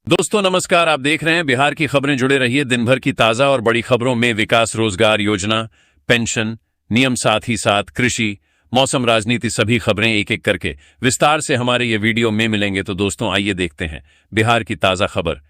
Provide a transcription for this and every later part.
दोस्तों नमस्कार, आप देख रहे हैं बिहार की खबरें। जुड़े रहिए दिन भर की ताजा और बड़ी खबरों में। विकास, रोजगार, योजना, पेंशन, नियम, साथ ही साथ कृषि, मौसम, राजनीति, सभी खबरें एक एक करके विस्तार से हमारे ये वीडियो में मिलेंगे। तो दोस्तों आइए देखते हैं बिहार की ताजा खबर।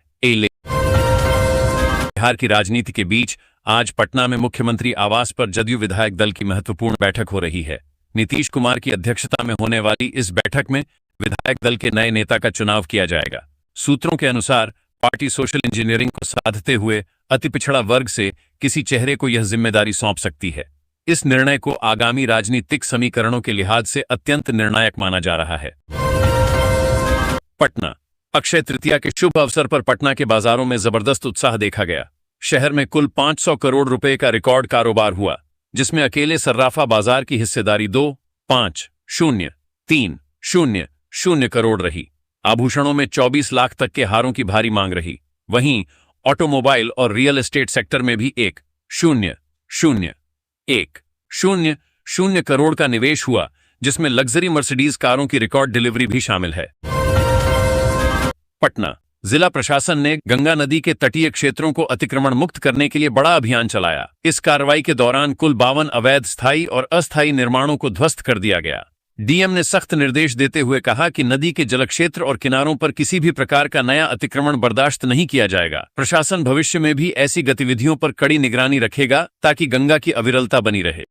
बिहार की राजनीति के बीच आज पटना में मुख्यमंत्री आवास पर जदयू विधायक दल की महत्वपूर्ण बैठक हो रही है। नीतीश कुमार की अध्यक्षता में होने वाली इस बैठक में विधायक दल के नए नेता का चुनाव किया जाएगा। सूत्रों के अनुसार पार्टी सोशल इंजीनियरिंग को साधते हुए अति पिछड़ा वर्ग से किसी चेहरे को यह जिम्मेदारी सौंप सकती है। इस निर्णय को आगामी राजनीतिक समीकरणों के लिहाज से अत्यंत निर्णायक माना जा रहा है। पटना अक्षय तृतीया के शुभ अवसर पर पटना के बाजारों में जबरदस्त उत्साह देखा गया। शहर में कुल 500 करोड़ रुपए का रिकॉर्ड कारोबार हुआ, जिसमें अकेले सर्राफा बाजार की हिस्सेदारी 2.50300 करोड़ रही। आभूषणों में 24 लाख तक के हारों की भारी मांग रही। वहीं ऑटोमोबाइल और रियल एस्टेट सेक्टर में भी 1.00100 करोड़ का निवेश हुआ, जिसमें लग्जरी मर्सिडीज कारों की रिकॉर्ड डिलीवरी भी शामिल है। पटना जिला प्रशासन ने गंगा नदी के तटीय क्षेत्रों को अतिक्रमण मुक्त करने के लिए बड़ा अभियान चलाया। इस कार्रवाई के दौरान कुल 52 अवैध स्थायी और अस्थायी निर्माणों को ध्वस्त कर दिया गया। डीएम ने सख्त निर्देश देते हुए कहा कि नदी के जलक्षेत्र और किनारों पर किसी भी प्रकार का नया अतिक्रमण बर्दाश्त नहीं किया जाएगा। प्रशासन भविष्य में भी ऐसी गतिविधियों पर कड़ी निगरानी रखेगा ताकि गंगा की अविरलता बनी रहे।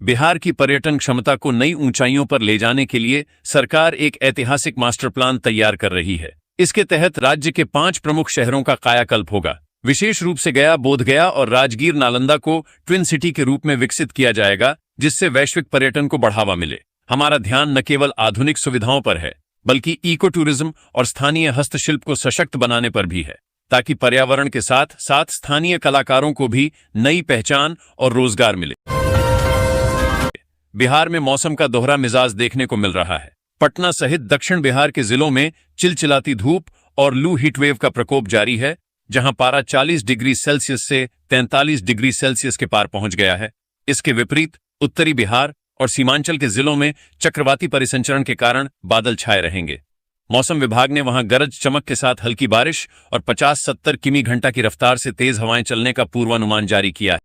बिहार की पर्यटन क्षमता को नई ऊंचाइयों पर ले जाने के लिए सरकार एक ऐतिहासिक मास्टर प्लान तैयार कर रही है। इसके तहत राज्य के 5 प्रमुख शहरों का कायाकल्प होगा। विशेष रूप से गया, बोधगया और राजगीर नालंदा को ट्विन सिटी के रूप में विकसित किया जाएगा, जिससे वैश्विक पर्यटन को बढ़ावा मिले। हमारा ध्यान न केवल आधुनिक सुविधाओं पर है, बल्कि इको टूरिज्म और स्थानीय हस्तशिल्प को सशक्त बनाने पर भी है, ताकि पर्यावरण के साथ साथ स्थानीय कलाकारों को भी नई पहचान और रोजगार मिले। बिहार में मौसम का दोहरा मिजाज देखने को मिल रहा है। पटना सहित दक्षिण बिहार के जिलों में चिलचिलाती धूप और लू हीटवेव का प्रकोप जारी है, जहां पारा 40 डिग्री सेल्सियस से 43 डिग्री सेल्सियस के पार पहुंच गया है। इसके विपरीत उत्तरी बिहार और सीमांचल के जिलों में चक्रवाती परिसंचरण के कारण बादल छाए रहेंगे। मौसम विभाग ने वहां गरज चमक के साथ हल्की बारिश और 50-70 किमी घंटा की रफ्तार से तेज हवाएं चलने का पूर्वानुमान जारी किया है।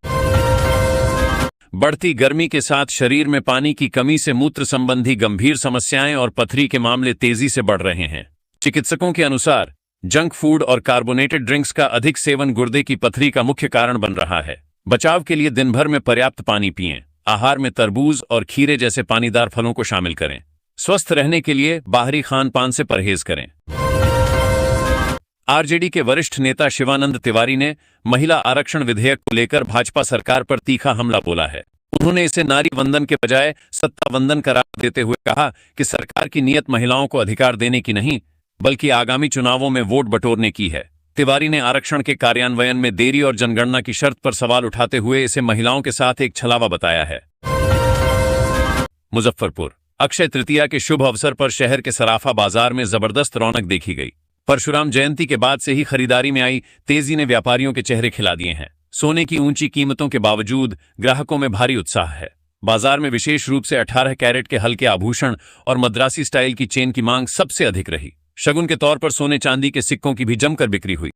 बढ़ती गर्मी के साथ शरीर में पानी की कमी से मूत्र संबंधी गंभीर समस्याएं और पथरी के मामले तेजी से बढ़ रहे हैं। चिकित्सकों के अनुसार जंक फूड और कार्बोनेटेड ड्रिंक्स का अधिक सेवन गुर्दे की पथरी का मुख्य कारण बन रहा है। बचाव के लिए दिन भर में पर्याप्त पानी पिएं। आहार में तरबूज और खीरे जैसे पानीदार फलों को शामिल करें। स्वस्थ रहने के लिए बाहरी खान पान से परहेज करें। आरजेडी के वरिष्ठ नेता शिवानंद तिवारी ने महिला आरक्षण विधेयक को लेकर भाजपा सरकार पर तीखा हमला बोला है। उन्होंने इसे नारी वंदन के बजाय सत्ता वंदन करार देते हुए कहा कि सरकार की नीयत महिलाओं को अधिकार देने की नहीं, बल्कि आगामी चुनावों में वोट बटोरने की है। तिवारी ने आरक्षण के कार्यान्वयन में देरी और जनगणना की शर्त पर सवाल उठाते हुए इसे महिलाओं के साथ एक छलावा बताया है। मुजफ्फरपुर अक्षय तृतीया के शुभ अवसर पर शहर के सराफा बाजार में जबरदस्त रौनक देखी गई। परशुराम जयंती के बाद से ही खरीदारी में आई तेजी ने व्यापारियों के चेहरे खिला दिए हैं। सोने की ऊंची कीमतों के बावजूद ग्राहकों में भारी उत्साह है। बाजार में विशेष रूप से 18 कैरेट के हल्के आभूषण और मद्रासी स्टाइल की चेन की मांग सबसे अधिक रही। शगुन के तौर पर सोने चांदी के सिक्कों की भी जमकर बिक्री हुई।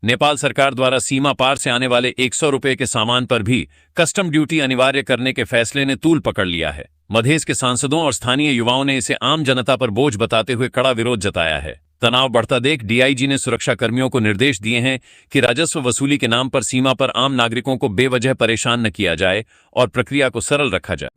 नेपाल सरकार द्वारा सीमा पार से आने वाले 100 रुपए के सामान पर भी कस्टम ड्यूटी अनिवार्य करने के फैसले ने तूल पकड़ लिया है। मधेश के सांसदों और स्थानीय युवाओं ने इसे आम जनता पर बोझ बताते हुए कड़ा विरोध जताया है। तनाव बढ़ता देख डीआईजी ने सुरक्षा कर्मियों को निर्देश दिए हैं कि राजस्व वसूली के नाम पर सीमा पर आम नागरिकों को बेवजह परेशान न किया जाए और प्रक्रिया को सरल रखा जाए।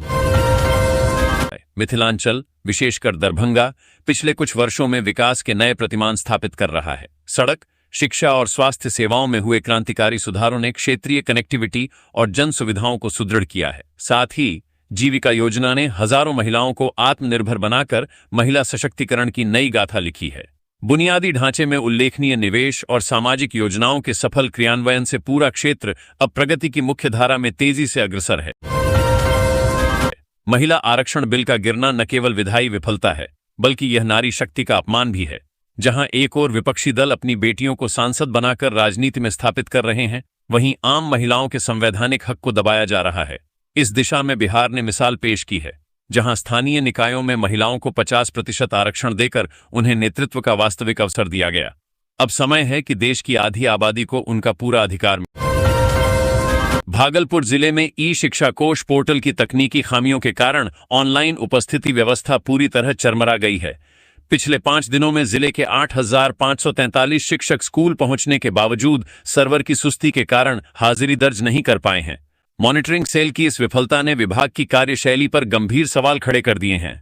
मिथिलांचल, विशेषकर दरभंगा, पिछले कुछ वर्षों में विकास के नए प्रतिमान स्थापित कर रहा है। सड़क, शिक्षा और स्वास्थ्य सेवाओं में हुए क्रांतिकारी सुधारों ने क्षेत्रीय कनेक्टिविटी और जन सुविधाओं को सुदृढ़ किया है। साथ ही जीविका योजना ने हजारों महिलाओं को आत्मनिर्भर बनाकर महिला सशक्तिकरण की नई गाथा लिखी है। बुनियादी ढांचे में उल्लेखनीय निवेश और सामाजिक योजनाओं के सफल क्रियान्वयन से पूरा क्षेत्र अब प्रगति की मुख्य धारा में तेजी से अग्रसर है। महिला आरक्षण बिल का गिरना न केवल विधायी विफलता है, बल्कि यह नारी शक्ति का अपमान भी है। जहां एक ओर विपक्षी दल अपनी बेटियों को सांसद बनाकर राजनीति में स्थापित कर रहे हैं, वहीं आम महिलाओं के संवैधानिक हक को दबाया जा रहा है। इस दिशा में बिहार ने मिसाल पेश की है। जहां स्थानीय निकायों में महिलाओं को 50% आरक्षण देकर उन्हें नेतृत्व का वास्तविक अवसर दिया गया। अब समय है कि देश की आधी आबादी को उनका पूरा अधिकार मिले। भागलपुर जिले में ई शिक्षा कोष पोर्टल की तकनीकी खामियों के कारण ऑनलाइन उपस्थिति व्यवस्था पूरी तरह चरमरा गई है। पिछले 5 दिनों में जिले के 8,543 शिक्षक स्कूल पहुंचने के बावजूद सर्वर की सुस्ती के कारण हाजिरी दर्ज नहीं कर पाए हैं। मॉनिटरिंग सेल की इस विफलता ने विभाग की कार्यशैली पर गंभीर सवाल खड़े कर दिए हैं।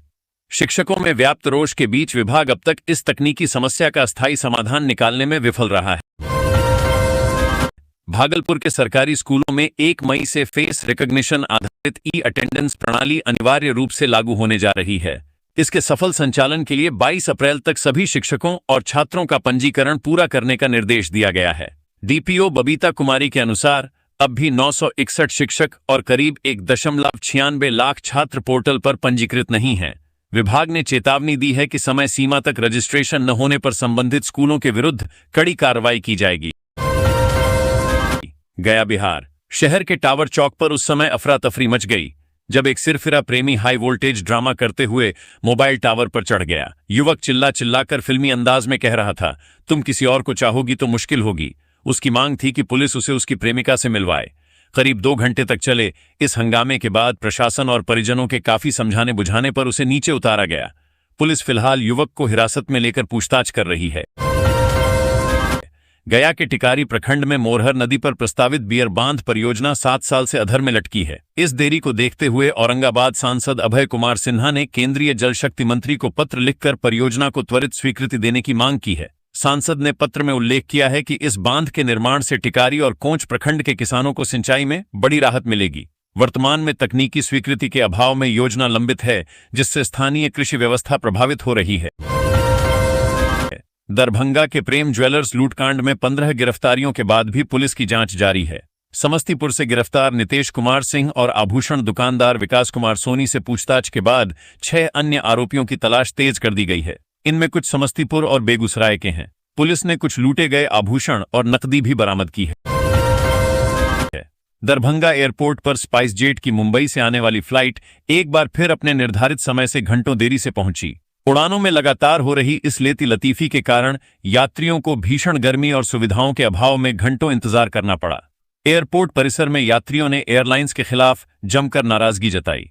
शिक्षकों में व्याप्त रोष के बीच विभाग अब तक इस तकनीकी समस्या का अस्थायी समाधान निकालने में विफल रहा है। भागलपुर के सरकारी स्कूलों में 1 मई से फेस रिकॉग्निशन आधारित ई अटेंडेंस प्रणाली अनिवार्य रूप से लागू होने जा रही है। इसके सफल संचालन के लिए 22 अप्रैल तक सभी शिक्षकों और छात्रों का पंजीकरण पूरा करने का निर्देश दिया गया है। डीपीओ बबीता कुमारी के अनुसार अब भी 961 शिक्षक और करीब 1.96 लाख छात्र पोर्टल पर पंजीकृत नहीं हैं। विभाग ने चेतावनी दी है कि समय सीमा तक रजिस्ट्रेशन न होने पर संबंधित स्कूलों के विरुद्ध कड़ी कार्रवाई की जाएगी। गया बिहार शहर के टावर चौक पर उस समय अफरा तफरी मच गई जब एक सिरफिरा प्रेमी हाई वोल्टेज ड्रामा करते हुए मोबाइल टावर पर चढ़ गया। युवक चिल्ला चिल्लाकर फिल्मी अंदाज में कह रहा था, तुम किसी और को चाहोगी तो मुश्किल होगी। उसकी मांग थी कि पुलिस उसे उसकी प्रेमिका से मिलवाए। करीब 2 घंटे तक चले इस हंगामे के बाद प्रशासन और परिजनों के काफी समझाने बुझाने पर उसे नीचे उतारा गया। पुलिस फिलहाल युवक को हिरासत में लेकर पूछताछ कर रही है। गया के टिकारी प्रखंड में मोरहर नदी पर प्रस्तावित बियर बांध परियोजना 7 साल से अधर में लटकी है। इस देरी को देखते हुए औरंगाबाद सांसद अभय कुमार सिन्हा ने केंद्रीय जल शक्ति मंत्री को पत्र लिखकर परियोजना को त्वरित स्वीकृति देने की मांग की है। सांसद ने पत्र में उल्लेख किया है कि इस बांध के निर्माण से टिकारी और कोंच प्रखंड के किसानों को सिंचाई में बड़ी राहत मिलेगी। वर्तमान में तकनीकी स्वीकृति के अभाव में योजना लंबित है, जिससे स्थानीय कृषि व्यवस्था प्रभावित हो रही है। दरभंगा के प्रेम ज्वेलर्स लूटकांड में 15 गिरफ्तारियों के बाद भी पुलिस की जांच जारी है। समस्तीपुर से गिरफ्तार नितेश कुमार सिंह और आभूषण दुकानदार विकास कुमार सोनी से पूछताछ के बाद 6 अन्य आरोपियों की तलाश तेज कर दी गई है। इनमें कुछ समस्तीपुर और बेगूसराय के हैं। पुलिस ने कुछ लूटे गए आभूषण और नकदी भी बरामद की है। दरभंगा एयरपोर्ट पर स्पाइस जेट की मुंबई से आने वाली फ्लाइट एक बार फिर अपने निर्धारित समय से घंटों देरी से पहुंची। उड़ानों में लगातार हो रही इस लेती लतीफी के कारण यात्रियों को भीषण गर्मी और सुविधाओं के अभाव में घंटों इंतजार करना पड़ा। एयरपोर्ट परिसर में यात्रियों ने एयरलाइंस के खिलाफ जमकर नाराजगी जताई।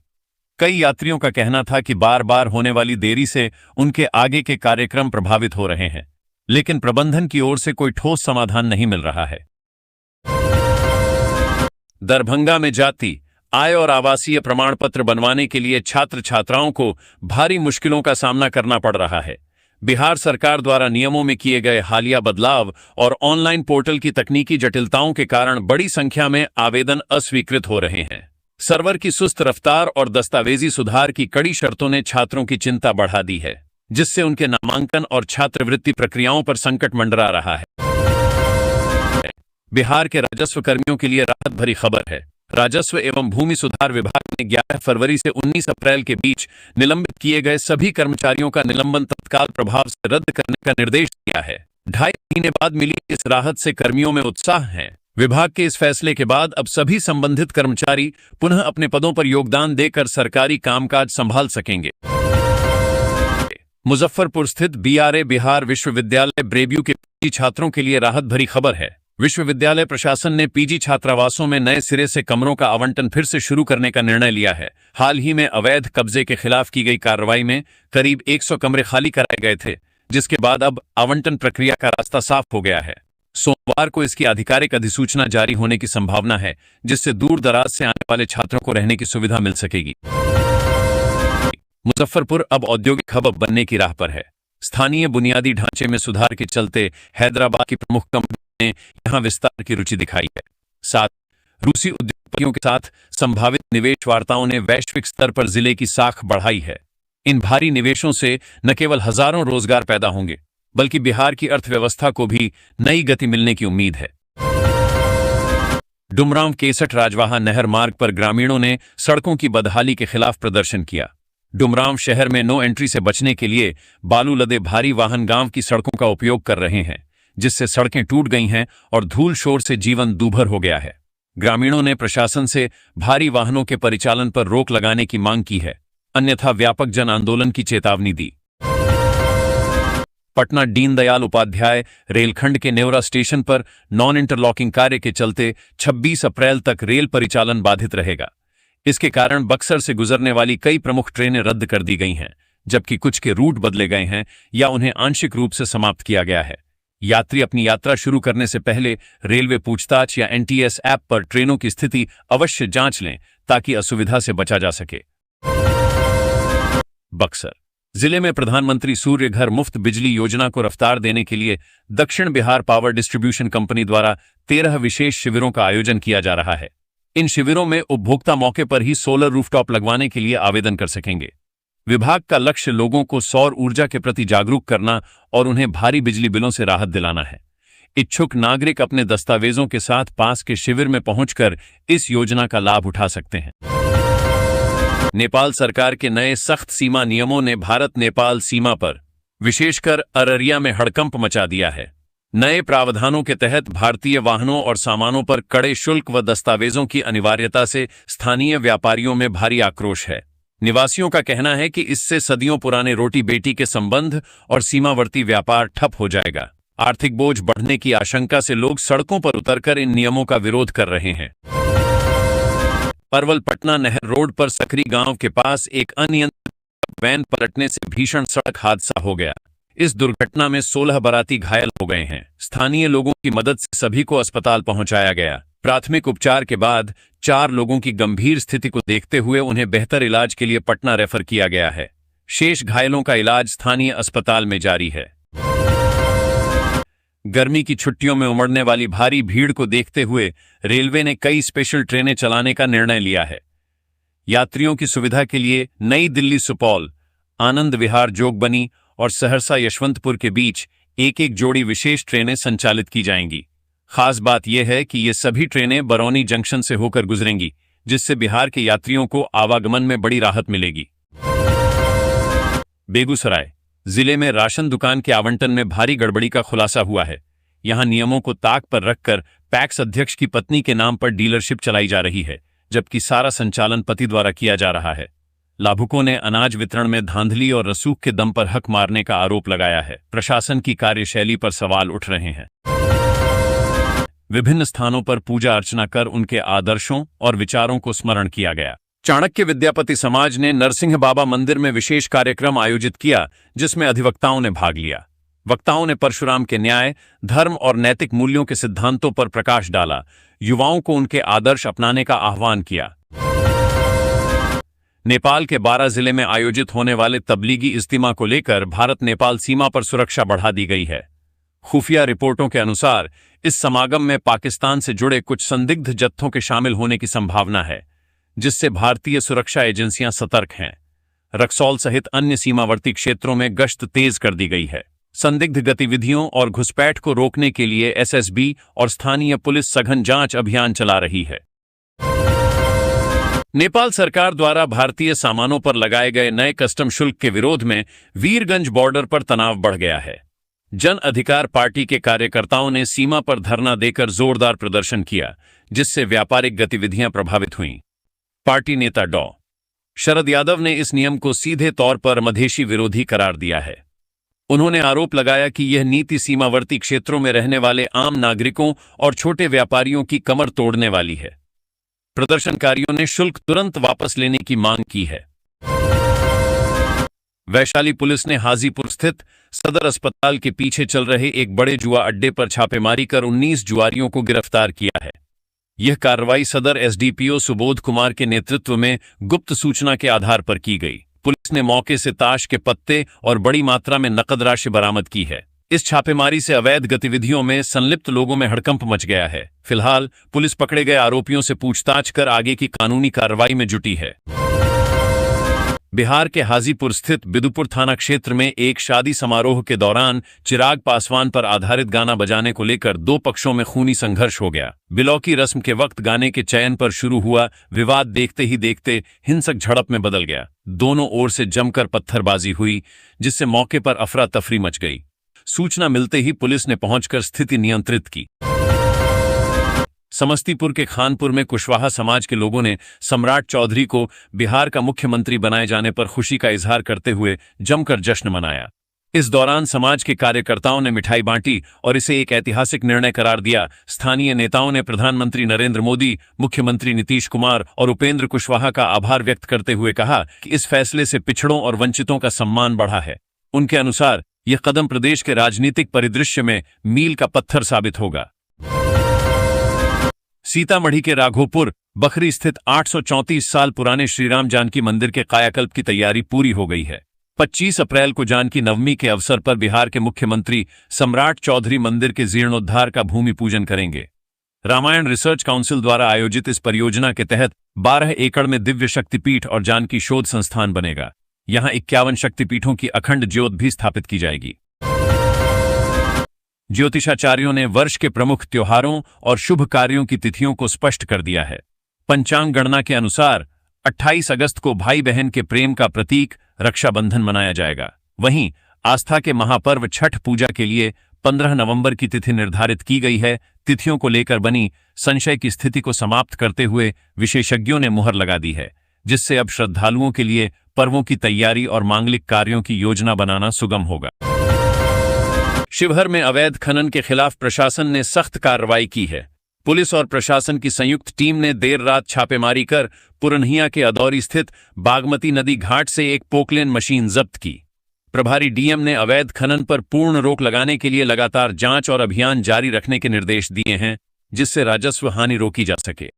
कई यात्रियों का कहना था कि बार बार होने वाली देरी से उनके आगे के कार्यक्रम प्रभावित हो रहे हैं, लेकिन प्रबंधन की ओर से कोई ठोस समाधान नहीं मिल रहा है। दरभंगा में जाति, आय और आवासीय प्रमाण पत्र बनवाने के लिए छात्र छात्राओं को भारी मुश्किलों का सामना करना पड़ रहा है। बिहार सरकार द्वारा नियमों में किए गए हालिया बदलाव और ऑनलाइन पोर्टल की तकनीकी जटिलताओं के कारण बड़ी संख्या में आवेदन अस्वीकृत हो रहे हैं। सर्वर की सुस्त रफ्तार और दस्तावेजी सुधार की कड़ी शर्तों ने छात्रों की चिंता बढ़ा दी है, जिससे उनके नामांकन और छात्रवृत्ति प्रक्रियाओं पर संकट मंडरा रहा है। बिहार के राजस्व कर्मियों के लिए राहत भरी खबर है। राजस्व एवं भूमि सुधार विभाग ने 11 फरवरी से 19 अप्रैल के बीच निलंबित किए गए सभी कर्मचारियों का निलंबन तत्काल प्रभाव से रद्द करने का निर्देश दिया है। 2.5 महीने बाद मिली इस राहत से कर्मियों में उत्साह है। विभाग के इस फैसले के बाद अब सभी संबंधित कर्मचारी पुनः अपने पदों पर योगदान देकर सरकारी कामकाज संभाल सकेंगे। मुजफ्फरपुर स्थित बीआरए बिहार विश्वविद्यालय ब्रेब्यू के पीजी छात्रों के लिए राहत भरी खबर है। विश्वविद्यालय प्रशासन ने पीजी छात्रावासों में नए सिरे से कमरों का आवंटन फिर से शुरू करने का निर्णय लिया है। हाल ही में अवैध कब्जे के खिलाफ की गई कार्रवाई में करीब 100 कमरे खाली कराए गए थे, जिसके बाद अब आवंटन प्रक्रिया का रास्ता साफ हो गया है। सोमवार को इसकी आधिकारिक अधिसूचना जारी होने की संभावना है, जिससे दूर दराज से आने वाले छात्रों को रहने की सुविधा मिल सकेगी। मुजफ्फरपुर अब औद्योगिक हब बनने की राह पर है। स्थानीय बुनियादी ढांचे में सुधार के चलते हैदराबाद की प्रमुख कंपनी ने यहां विस्तार की रुचि दिखाई है। साथ रूसी उद्योगपतियों के साथ संभावित निवेश वार्ताओं ने वैश्विक स्तर पर जिले की साख बढ़ाई है। इन भारी निवेशों से न केवल हजारों रोजगार पैदा होंगे, बल्कि बिहार की अर्थव्यवस्था को भी नई गति मिलने की उम्मीद है। डुमरांव केसठ राजवाहा नहर मार्ग पर ग्रामीणों ने सड़कों की बदहाली के खिलाफ प्रदर्शन किया। डुमरांव शहर में नो एंट्री से बचने के लिए बालू लदे भारी वाहन गांव की सड़कों का उपयोग कर रहे हैं, जिससे सड़कें टूट गई हैं और धूल शोर से जीवन दूभर हो गया है। ग्रामीणों ने प्रशासन से भारी वाहनों के परिचालन पर रोक लगाने की मांग की है, अन्यथा व्यापक जन आंदोलन की चेतावनी दी। पटना दीनदयाल उपाध्याय रेलखंड के नेवरा स्टेशन पर नॉन इंटरलॉकिंग कार्य के चलते 26 अप्रैल तक रेल परिचालन बाधित रहेगा। इसके कारण बक्सर से गुजरने वाली कई प्रमुख ट्रेनें रद्द कर दी गई हैं, जबकि कुछ के रूट बदले गए हैं या उन्हें आंशिक रूप से समाप्त किया गया है। यात्री अपनी यात्रा शुरू करने से पहले रेलवे पूछताछ या एनटीएस ऐप पर ट्रेनों की स्थिति अवश्य जांच लें ताकि असुविधा से बचा जा सके। बक्सर जिले में प्रधानमंत्री सूर्य घर मुफ्त बिजली योजना को रफ्तार देने के लिए दक्षिण बिहार पावर डिस्ट्रीब्यूशन कंपनी द्वारा 13 विशेष शिविरों का आयोजन किया जा रहा है। इन शिविरों में उपभोक्ता मौके पर ही सोलर रूफटॉप लगवाने के लिए आवेदन कर सकेंगे। विभाग का लक्ष्य लोगों को सौर ऊर्जा के प्रति जागरूक करना और उन्हें भारी बिजली बिलों से राहत दिलाना है। इच्छुक नागरिक अपने दस्तावेजों के साथ पास के शिविर में पहुंचकर इस योजना का लाभ उठा सकते हैं। नेपाल सरकार के नए सख्त सीमा नियमों ने भारत नेपाल सीमा पर विशेषकर अररिया में हड़कंप मचा दिया है। नए प्रावधानों के तहत भारतीय वाहनों और सामानों पर कड़े शुल्क व दस्तावेजों की अनिवार्यता से स्थानीय व्यापारियों में भारी आक्रोश है। निवासियों का कहना है कि इससे सदियों पुराने रोटी बेटी के संबंध और सीमावर्ती व्यापार ठप हो जाएगा। आर्थिक बोझ बढ़ने की आशंका से लोग सड़कों पर उतरकर इन नियमों का विरोध कर रहे हैं। परवल पटना नहर रोड पर सकरी गांव के पास एक अनियंत्रित वैन पलटने से भीषण सड़क हादसा हो गया। इस दुर्घटना में 16 बाराती घायल हो गए हैं। स्थानीय लोगों की मदद से सभी को अस्पताल पहुंचाया गया। प्राथमिक उपचार के बाद 4 लोगों की गंभीर स्थिति को देखते हुए उन्हें बेहतर इलाज के लिए पटना रेफर किया गया है। शेष घायलों का इलाज स्थानीय अस्पताल में जारी है। गर्मी की छुट्टियों में उमड़ने वाली भारी भीड़ को देखते हुए रेलवे ने कई स्पेशल ट्रेनें चलाने का निर्णय लिया है। यात्रियों की सुविधा के लिए नई दिल्ली सुपौल, आनंद विहार जोगबनी और सहरसा यशवंतपुर के बीच एक जोड़ी विशेष ट्रेनें संचालित की जाएंगी। खास बात यह है कि ये सभी ट्रेनें बरौनी जंक्शन से होकर गुजरेंगी, जिससे बिहार के यात्रियों को आवागमन में बड़ी राहत मिलेगी। बेगूसराय जिले में राशन दुकान के आवंटन में भारी गड़बड़ी का खुलासा हुआ है। यहां नियमों को ताक पर रखकर पैक्स अध्यक्ष की पत्नी के नाम पर डीलरशिप चलाई जा रही है, जबकि सारा संचालन पति द्वारा किया जा रहा है। लाभुकों ने अनाज वितरण में धांधली और रसूख के दम पर हक मारने का आरोप लगाया है। प्रशासन की कार्यशैली पर सवाल उठ रहे हैं। विभिन्न स्थानों पर पूजा अर्चना कर उनके आदर्शों और विचारों को स्मरण किया गया। चाणक्य विद्यापति समाज ने नरसिंह बाबा मंदिर में विशेष कार्यक्रम आयोजित किया, जिसमें अधिवक्ताओं ने भाग लिया। वक्ताओं ने परशुराम के न्याय, धर्म और नैतिक मूल्यों के सिद्धांतों पर प्रकाश डाला। युवाओं को उनके आदर्श अपनाने का आह्वान किया। नेपाल के 12 जिले में आयोजित होने वाले तबलीगी इज्तिमा को लेकर भारत नेपाल सीमा पर सुरक्षा बढ़ा दी गई है। खुफिया रिपोर्टों के अनुसार इस समागम में पाकिस्तान से जुड़े कुछ संदिग्ध जत्थों के शामिल होने की संभावना है, जिससे भारतीय सुरक्षा एजेंसियां सतर्क हैं। रक्सौल सहित अन्य सीमावर्ती क्षेत्रों में गश्त तेज कर दी गई है। संदिग्ध गतिविधियों और घुसपैठ को रोकने के लिए एसएसबी और स्थानीय पुलिस सघन जांच अभियान चला रही है। नेपाल सरकार द्वारा भारतीय सामानों पर लगाए गए नए कस्टम शुल्क के विरोध में वीरगंज बॉर्डर पर तनाव बढ़ गया है। जन अधिकार पार्टी के कार्यकर्ताओं ने सीमा पर धरना देकर जोरदार प्रदर्शन किया, जिससे व्यापारिक गतिविधियां प्रभावित हुईं। पार्टी नेता डॉ. शरद यादव ने इस नियम को सीधे तौर पर मधेशी विरोधी करार दिया है। उन्होंने आरोप लगाया कि यह नीति सीमावर्ती क्षेत्रों में रहने वाले आम नागरिकों और छोटे व्यापारियों की कमर तोड़ने वाली है। प्रदर्शनकारियों ने शुल्क तुरंत वापस लेने की मांग की है। वैशाली पुलिस ने हाजीपुर स्थित सदर अस्पताल के पीछे चल रहे एक बड़े जुआ अड्डे पर छापेमारी कर 19 जुआरियों को गिरफ्तार किया है। यह कार्रवाई सदर एसडीपीओ सुबोध कुमार के नेतृत्व में गुप्त सूचना के आधार पर की गई। पुलिस ने मौके से ताश के पत्ते और बड़ी मात्रा में नकद राशि बरामद की है। इस छापेमारी से अवैध गतिविधियों में संलिप्त लोगों में हड़कंप मच गया है। फिलहाल पुलिस पकड़े गए आरोपियों से पूछताछ कर आगे की कानूनी कार्रवाई में जुटी है। बिहार के हाजीपुर स्थित बिदुपुर थाना क्षेत्र में एक शादी समारोह के दौरान चिराग पासवान पर आधारित गाना बजाने को लेकर 2 पक्षों में खूनी संघर्ष हो गया। बिलौ की रस्म के वक्त गाने के चयन पर शुरू हुआ विवाद देखते ही देखते हिंसक झड़प में बदल गया। दोनों ओर से जमकर पत्थरबाजी हुई, जिससे मौके पर अफरा तफरी मच गई। सूचना मिलते ही पुलिस ने पहुंचकर स्थिति नियंत्रित की। समस्तीपुर के खानपुर में कुशवाहा समाज के लोगों ने सम्राट चौधरी को बिहार का मुख्यमंत्री बनाए जाने पर खुशी का इजहार करते हुए जमकर जश्न मनाया। इस दौरान समाज के कार्यकर्ताओं ने मिठाई बांटी और इसे एक ऐतिहासिक निर्णय करार दिया। स्थानीय नेताओं ने प्रधानमंत्री नरेंद्र मोदी, मुख्यमंत्री नीतीश कुमार और उपेंद्र कुशवाहा का आभार व्यक्त करते हुए कहा कि इस फैसले से पिछड़ों और वंचितों का सम्मान बढ़ा है। उनके अनुसार यह कदम प्रदेश के राजनीतिक परिदृश्य में मील का पत्थर साबित होगा। सीतामढ़ी के राघोपुर बखरी स्थित 834 साल पुराने श्रीराम जानकी मंदिर के कायाकल्प की तैयारी पूरी हो गई है। 25 अप्रैल को जानकी नवमी के अवसर पर बिहार के मुख्यमंत्री सम्राट चौधरी मंदिर के जीर्णोद्धार का भूमि पूजन करेंगे। रामायण रिसर्च काउंसिल द्वारा आयोजित इस परियोजना के तहत 12 एकड़ में दिव्य शक्तिपीठ और जानकी शोध संस्थान बनेगा। यहां 51 शक्तिपीठों की अखंड ज्योत भी स्थापित की जाएगी। ज्योतिषाचार्यों ने वर्ष के प्रमुख त्योहारों और शुभ कार्यों की तिथियों को स्पष्ट कर दिया है। पंचांग गणना के अनुसार 28 अगस्त को भाई बहन के प्रेम का प्रतीक रक्षाबंधन मनाया जाएगा। वहीं आस्था के महापर्व छठ पूजा के लिए 15 नवंबर की तिथि निर्धारित की गई है। तिथियों को लेकर बनी संशय की स्थिति को समाप्त करते हुए विशेषज्ञों ने मुहर लगा दी है, जिससे अब श्रद्धालुओं के लिए पर्वों की तैयारी और मांगलिक कार्यों की योजना बनाना सुगम होगा। शिवहर में अवैध खनन के खिलाफ प्रशासन ने सख्त कार्रवाई की है। पुलिस और प्रशासन की संयुक्त टीम ने देर रात छापेमारी कर पुरनहिया के अदौरी स्थित बागमती नदी घाट से एक पोकलेन मशीन जब्त की। प्रभारी डीएम ने अवैध खनन पर पूर्ण रोक लगाने के लिए लगातार जांच और अभियान जारी रखने के निर्देश दिए हैं, जिससे राजस्व हानि रोकी जा सके।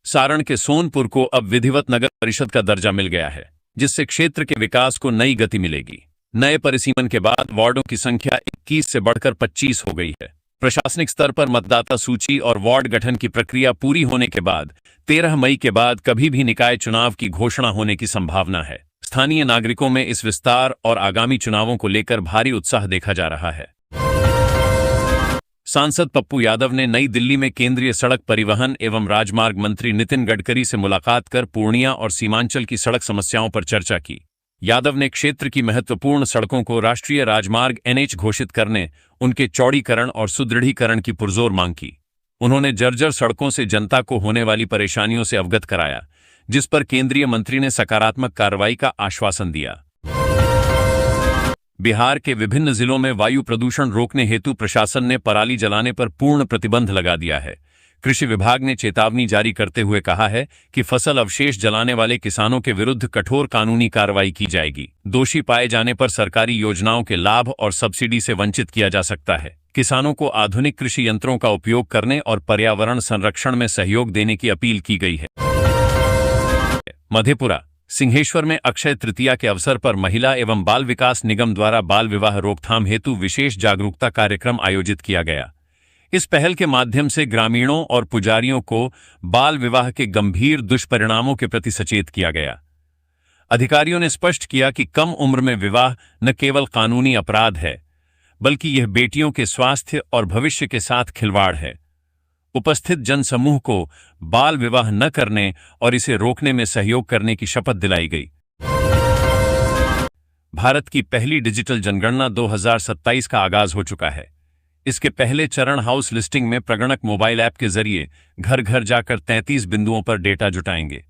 सारण के सोनपुर को अब विधिवत नगर परिषद का दर्जा मिल गया है, जिससे क्षेत्र के विकास को नई गति मिलेगी। नए परिसीमन के बाद वार्डों की संख्या 21 से बढ़कर 25 हो गई है। प्रशासनिक स्तर पर मतदाता सूची और वार्ड गठन की प्रक्रिया पूरी होने के बाद 13 मई के बाद कभी भी निकाय चुनाव की घोषणा होने की संभावना है। स्थानीय नागरिकों में इस विस्तार और आगामी चुनावों को लेकर भारी उत्साह देखा जा रहा है। सांसद पप्पू यादव ने नई दिल्ली में केंद्रीय सड़क परिवहन एवं राजमार्ग मंत्री नितिन गडकरी से मुलाकात कर पूर्णिया और सीमांचल की सड़क समस्याओं पर चर्चा की। यादव ने क्षेत्र की महत्वपूर्ण सड़कों को राष्ट्रीय राजमार्ग NH घोषित करने, उनके चौड़ीकरण और सुदृढ़ीकरण की पुरजोर मांग की। उन्होंने जर्जर सड़कों से जनता को होने वाली परेशानियों से अवगत कराया, जिस पर केंद्रीय मंत्री ने सकारात्मक कार्रवाई का आश्वासन दिया। बिहार के विभिन्न जिलों में वायु प्रदूषण रोकने हेतु प्रशासन ने पराली जलाने पर पूर्ण प्रतिबंध लगा दिया है। कृषि विभाग ने चेतावनी जारी करते हुए कहा है कि फसल अवशेष जलाने वाले किसानों के विरुद्ध कठोर कानूनी कार्रवाई की जाएगी। दोषी पाए जाने पर सरकारी योजनाओं के लाभ और सब्सिडी से वंचित किया जा सकता है। किसानों को आधुनिक कृषि यंत्रों का उपयोग करने और पर्यावरण संरक्षण में सहयोग देने की अपील की गई है। मधेपुरा सिंहेश्वर में अक्षय तृतीया के अवसर पर महिला एवं बाल विकास निगम द्वारा बाल विवाह रोकथाम हेतु विशेष जागरूकता कार्यक्रम आयोजित किया गया। इस पहल के माध्यम से ग्रामीणों और पुजारियों को बाल विवाह के गंभीर दुष्परिणामों के प्रति सचेत किया गया। अधिकारियों ने स्पष्ट किया कि कम उम्र में विवाह न केवल कानूनी अपराध है, बल्कि यह बेटियों के स्वास्थ्य और भविष्य के साथ खिलवाड़ है। उपस्थित जनसमूह को बाल विवाह न करने और इसे रोकने में सहयोग करने की शपथ दिलाई गई। भारत की पहली डिजिटल जनगणना 2027 का आगाज हो चुका है। इसके पहले चरण हाउस लिस्टिंग में प्रगणक मोबाइल ऐप के जरिए घर घर जाकर 33 बिंदुओं पर डेटा जुटाएंगे।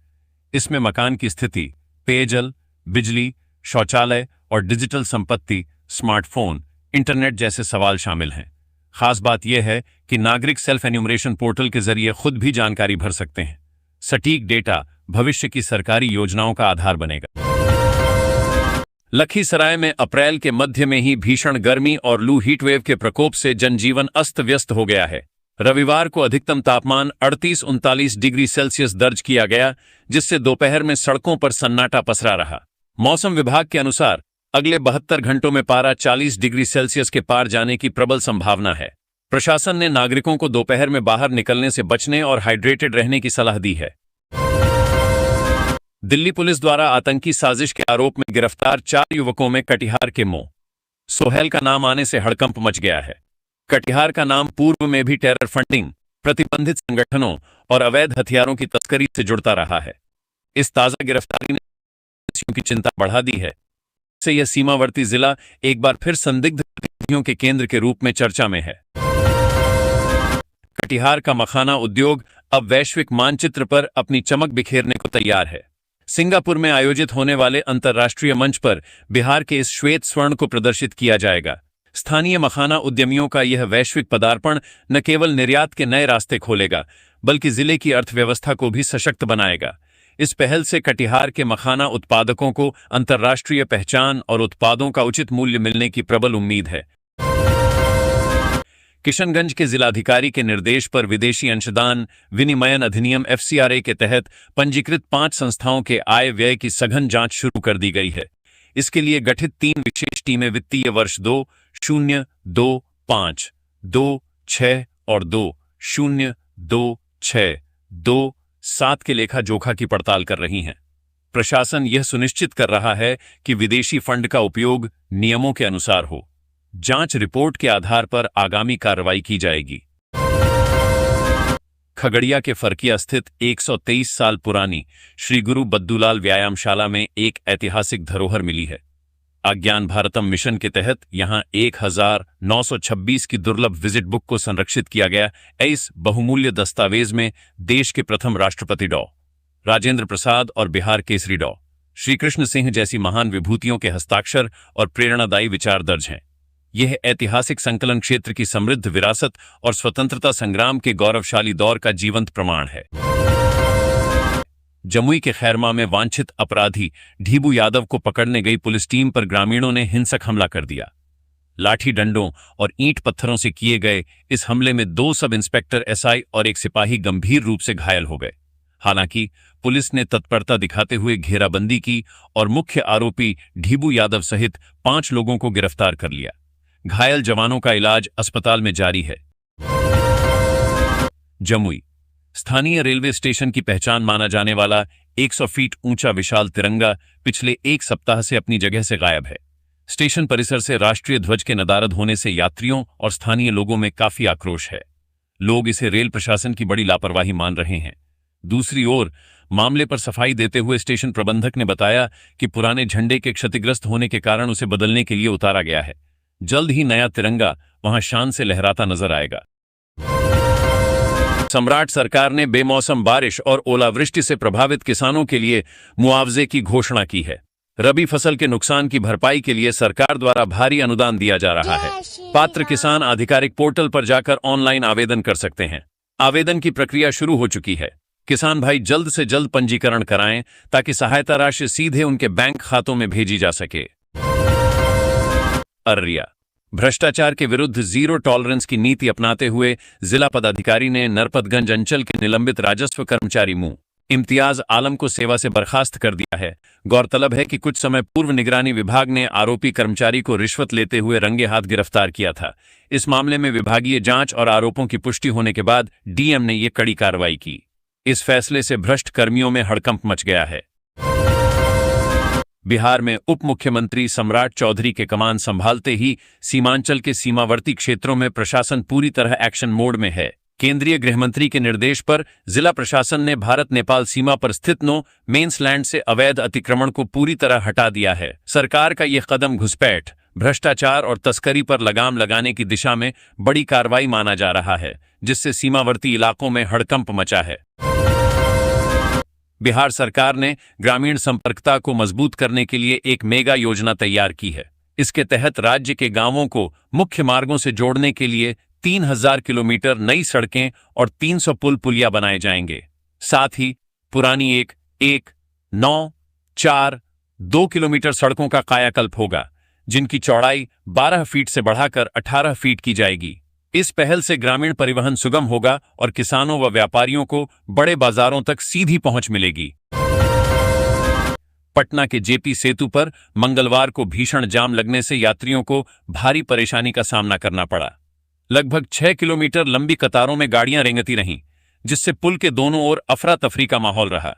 इसमें मकान की स्थिति, पेयजल, बिजली, शौचालय और डिजिटल संपत्ति, स्मार्टफोन, इंटरनेट जैसे सवाल शामिल हैं। खास बात यह है कि नागरिक सेल्फ एन्यूमरेशन पोर्टल के जरिए खुद भी जानकारी भर सकते हैं। सटीक डेटा भविष्य की सरकारी योजनाओं का आधार बनेगा। लखीसराय में अप्रैल के मध्य में ही भीषण गर्मी और लू हीटवेव के प्रकोप से जनजीवन अस्त व्यस्त हो गया है। रविवार को अधिकतम तापमान 38-39 डिग्री सेल्सियस दर्ज किया गया, जिससे दोपहर में सड़कों पर सन्नाटा पसरा रहा। मौसम विभाग के अनुसार अगले 72 घंटों में पारा 40 डिग्री सेल्सियस के पार जाने की प्रबल संभावना है। प्रशासन ने नागरिकों को दोपहर में बाहर निकलने से बचने और हाइड्रेटेड रहने की सलाह दी है। दिल्ली पुलिस द्वारा आतंकी साजिश के आरोप में गिरफ्तार 4 युवकों में कटिहार के मो सोहेल का नाम आने से हड़कंप मच गया है। कटिहार का नाम पूर्व में भी टेरर फंडिंग, प्रतिबंधित संगठनों और अवैध हथियारों की तस्करी से जुड़ता रहा है। इस ताजा गिरफ्तारी ने की चिंता बढ़ा दी है। इससे यह सीमावर्ती जिला एक बार फिर संदिग्ध गतिविधियों के केंद्र के रूप में चर्चा में है। कटिहार का मखाना उद्योग अब वैश्विक मानचित्र पर अपनी चमक बिखेरने को तैयार है। सिंगापुर में आयोजित होने वाले अंतर्राष्ट्रीय मंच पर बिहार के इस श्वेत स्वर्ण को प्रदर्शित किया जाएगा। स्थानीय मखाना उद्यमियों का यह वैश्विक पदार्पण न केवल निर्यात के नए रास्ते खोलेगा, बल्कि जिले की अर्थव्यवस्था को भी सशक्त बनाएगा। इस पहल से कटिहार के मखाना उत्पादकों को अंतर्राष्ट्रीय पहचान और उत्पादों का उचित मूल्य मिलने की प्रबल उम्मीद है। किशनगंज के जिलाधिकारी के निर्देश पर विदेशी अंशदान विनिमयन अधिनियम FCRA के तहत पंजीकृत 5 संस्थाओं के आय व्यय की सघन जांच शुरू कर दी गई है। इसके लिए गठित 3 विशेष टीमें वित्तीय वर्ष 2025, 26 और 2026-27 के लेखा जोखा की पड़ताल कर रही हैं। प्रशासन यह सुनिश्चित कर रहा है कि विदेशी फंड का उपयोग नियमों के अनुसार हो। जांच रिपोर्ट के आधार पर आगामी कार्रवाई की जाएगी। खगड़िया के फरकिया स्थित 123 साल पुरानी श्री गुरु बद्दूलाल व्यायामशाला में एक ऐतिहासिक धरोहर मिली है। अज्ञान भारतम मिशन के तहत यहां 1926 की दुर्लभ विजिट बुक को संरक्षित किया गया। इस बहुमूल्य दस्तावेज में देश के प्रथम राष्ट्रपति डॉ. राजेंद्र प्रसाद और बिहार केसरी डॉ. श्री कृष्ण सिंह जैसी महान विभूतियों के हस्ताक्षर और प्रेरणादायी विचार दर्ज हैं। यह ऐतिहासिक संकलन क्षेत्र की समृद्ध विरासत और स्वतंत्रता संग्राम के गौरवशाली दौर का जीवंत प्रमाण है। जमुई के खैरमा में वांछित अपराधी ढीबू यादव को पकड़ने गई पुलिस टीम पर ग्रामीणों ने हिंसक हमला कर दिया। लाठी डंडों और ईंट पत्थरों से किए गए इस हमले में 2 सब इंस्पेक्टर SI और एक सिपाही गंभीर रूप से घायल हो गए। हालांकि पुलिस ने तत्परता दिखाते हुए घेराबंदी की और मुख्य आरोपी ढीबू यादव सहित 5 लोगों को गिरफ्तार कर लिया। घायल जवानों का इलाज अस्पताल में जारी है। जमुई स्थानीय रेलवे स्टेशन की पहचान माना जाने वाला 100 फीट ऊंचा विशाल तिरंगा पिछले 1 सप्ताह से अपनी जगह से गायब है। स्टेशन परिसर से राष्ट्रीय ध्वज के नदारद होने से यात्रियों और स्थानीय लोगों में काफी आक्रोश है। लोग इसे रेल प्रशासन की बड़ी लापरवाही मान रहे हैं। दूसरी ओर मामले पर सफाई देते हुए स्टेशन प्रबंधक ने बताया कि पुराने झंडे के क्षतिग्रस्त होने के कारण उसे बदलने के लिए उतारा गया है। जल्द ही नया तिरंगा वहां शान से लहराता नजर आएगा। सम्राट सरकार ने बेमौसम बारिश और ओलावृष्टि से प्रभावित किसानों के लिए मुआवजे की घोषणा की है। रबी फसल के नुकसान की भरपाई के लिए सरकार द्वारा भारी अनुदान दिया जा रहा है। पात्र किसान आधिकारिक पोर्टल पर जाकर ऑनलाइन आवेदन कर सकते हैं। आवेदन की प्रक्रिया शुरू हो चुकी है। किसान भाई जल्द से जल्द पंजीकरण कराएं ताकि सहायता राशि सीधे उनके बैंक खातों में भेजी जा सके। अररिया भ्रष्टाचार के विरुद्ध जीरो टॉलरेंस की नीति अपनाते हुए जिला पदाधिकारी ने नरपतगंज अंचल के निलंबित राजस्व कर्मचारी मु. इम्तियाज आलम को सेवा से बर्खास्त कर दिया है। गौरतलब है कि कुछ समय पूर्व निगरानी विभाग ने आरोपी कर्मचारी को रिश्वत लेते हुए रंगे हाथ गिरफ्तार किया था। इस मामले में विभागीय जांच और आरोपों की पुष्टि होने के बाद डीएम ने ये कड़ी कार्रवाई की। इस फैसले से भ्रष्ट कर्मियों में हड़कंप मच गया है। बिहार में उप मुख्यमंत्री सम्राट चौधरी के कमान संभालते ही सीमांचल के सीमावर्ती क्षेत्रों में प्रशासन पूरी तरह एक्शन मोड में है। केंद्रीय गृहमंत्री के निर्देश पर जिला प्रशासन ने भारत नेपाल सीमा पर स्थित नो मेंस लैंड से अवैध अतिक्रमण को पूरी तरह हटा दिया है। सरकार का यह कदम घुसपैठ, भ्रष्टाचार और तस्करी पर लगाम लगाने की दिशा में बड़ी कार्रवाई माना जा रहा है, जिससे सीमावर्ती इलाकों में हड़कंप मचा है। बिहार सरकार ने ग्रामीण संपर्कता को मजबूत करने के लिए एक मेगा योजना तैयार की है। इसके तहत राज्य के गांवों को मुख्य मार्गों से जोड़ने के लिए 3000 किलोमीटर नई सड़कें और 300 पुल पुलिया बनाए जाएंगे। साथ ही पुरानी 2 किलोमीटर सड़कों का कायाकल्प होगा, जिनकी चौड़ाई 12 फीट से बढ़ाकर 18 फीट की जाएगी। इस पहल से ग्रामीण परिवहन सुगम होगा और किसानों व व्यापारियों को बड़े बाजारों तक सीधी पहुंच मिलेगी। पटना के जेपी सेतु पर मंगलवार को भीषण जाम लगने से यात्रियों को भारी परेशानी का सामना करना पड़ा। लगभग 6 किलोमीटर लंबी कतारों में गाड़ियां रेंगती रहीं, जिससे पुल के दोनों ओर अफरा तफरी का माहौल रहा।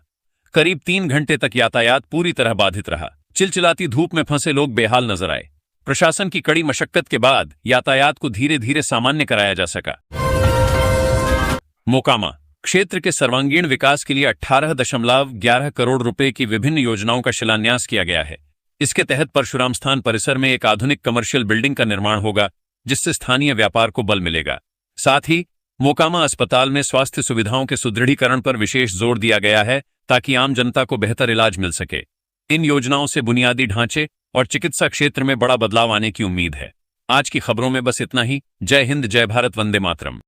करीब 3 घंटे तक यातायात पूरी तरह बाधित रहा। चिलचिलाती धूप में फंसे लोग बेहाल नजर आए। प्रशासन की कड़ी मशक्कत के बाद यातायात को धीरे धीरे सामान्य कराया जा सका। मोकामा क्षेत्र के सर्वांगीण विकास के लिए 18.11 करोड़ रुपए की विभिन्न योजनाओं का शिलान्यास किया गया है। इसके तहत परशुराम स्थान परिसर में एक आधुनिक कमर्शियल बिल्डिंग का निर्माण होगा, जिससे स्थानीय व्यापार को बल मिलेगा। साथ ही मोकामा अस्पताल में स्वास्थ्य सुविधाओं के सुदृढ़ीकरण पर विशेष जोर दिया गया है ताकि आम जनता को बेहतर इलाज मिल सके। इन योजनाओं से बुनियादी ढांचे और चिकित्सा क्षेत्र में बड़ा बदलाव आने की उम्मीद है। आज की खबरों में बस इतना ही। जय हिंद, जय भारत, वंदे मातरम।